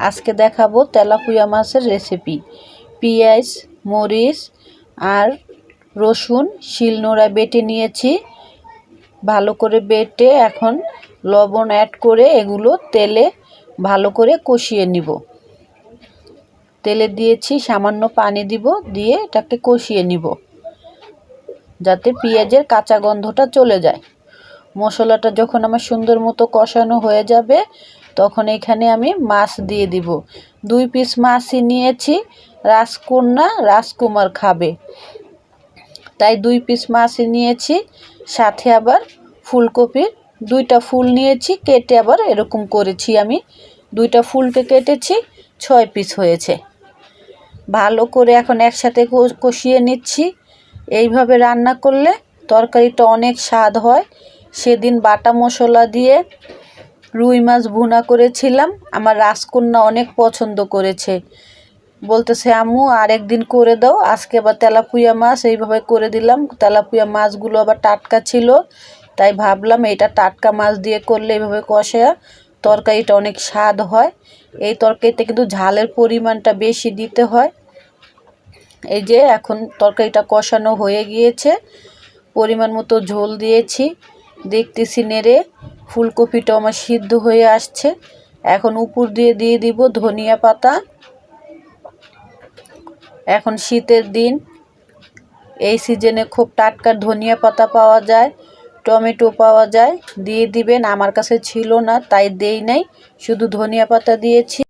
আজকে দেখাবো তেলাপিয়া মাছের রেসিপি। পেঁয়াজ, মরিচ আর রসুন শিলনোড়ায় বেটে নিয়েছি। ভালো করে বেটে এখন লবণ অ্যাড করে এগুলো তেলে ভালো করে কষিয়ে নিব। তেলে দিয়েছি, সামান্য পানি দিব, দিয়ে এটাকে কষিয়ে নিব যাতে পেঁয়াজের কাঁচা গন্ধটা চলে যায়। মশলাটা যখন আমার সুন্দর মতো কষানো হয়ে যাবে তখন এখানে আমি মাছ দিয়ে দিব। 2 পিস মাছই নিয়েছি, রাজকন্যা রাজকুমার খাবে তাই 2 পিস মাছই নিয়েছি। সাথে আবার ফুলকপির 2টা ফুল নিয়েছি, কেটে আবার এরকম করেছি আমি। 2টা ফুলকে কেটেছি, 6 পিস হয়েছে। ভালো করে এখন একসাথে কষিয়ে নিচ্ছি। এইভাবে রান্না করলে তরকারিটা অনেক স্বাদ হয়। সেদিন বাটা মশলা দিয়ে রুই মাছ ভুনা করেছিলাম, আমার রাজকন্যা অনেক পছন্দ করেছে। বলতেছে আম্মু আরেকদিন করে দাও। আজকে আবার তেলাপিয়া মাছ এইভাবে করে দিলাম। তেলাপিয়া মাছগুলো আবার টাটকা ছিল, তাই ভাবলাম এটা টাটকা মাছ দিয়ে করলে এইভাবে কষা তরকারিটা অনেক স্বাদ হয়। এই তরকারিতে কিন্তু ঝালের পরিমাণটা বেশি দিতে হয়। এই যে এখন তরকারিটা কষানো হয়ে গিয়েছে, পরিমাণ মতো ঝোল দিয়েছি, দেখতেছি নেড়ে। ফুলকপিটা আমার সিদ্ধ হয়ে আসছে। এখন উপর দিয়ে দিব ধনিয়া পাতা। এখন শীতের দিন, এই সিজনে খুব টাটকা ধনিয়া পাতা পাওয়া যায়, টমেটো পাওয়া যায়, দিয়ে দিবেন। আমার কাছে ছিল না তাই দেই নাই, শুধু ধনিয়া পাতা দিয়েছি।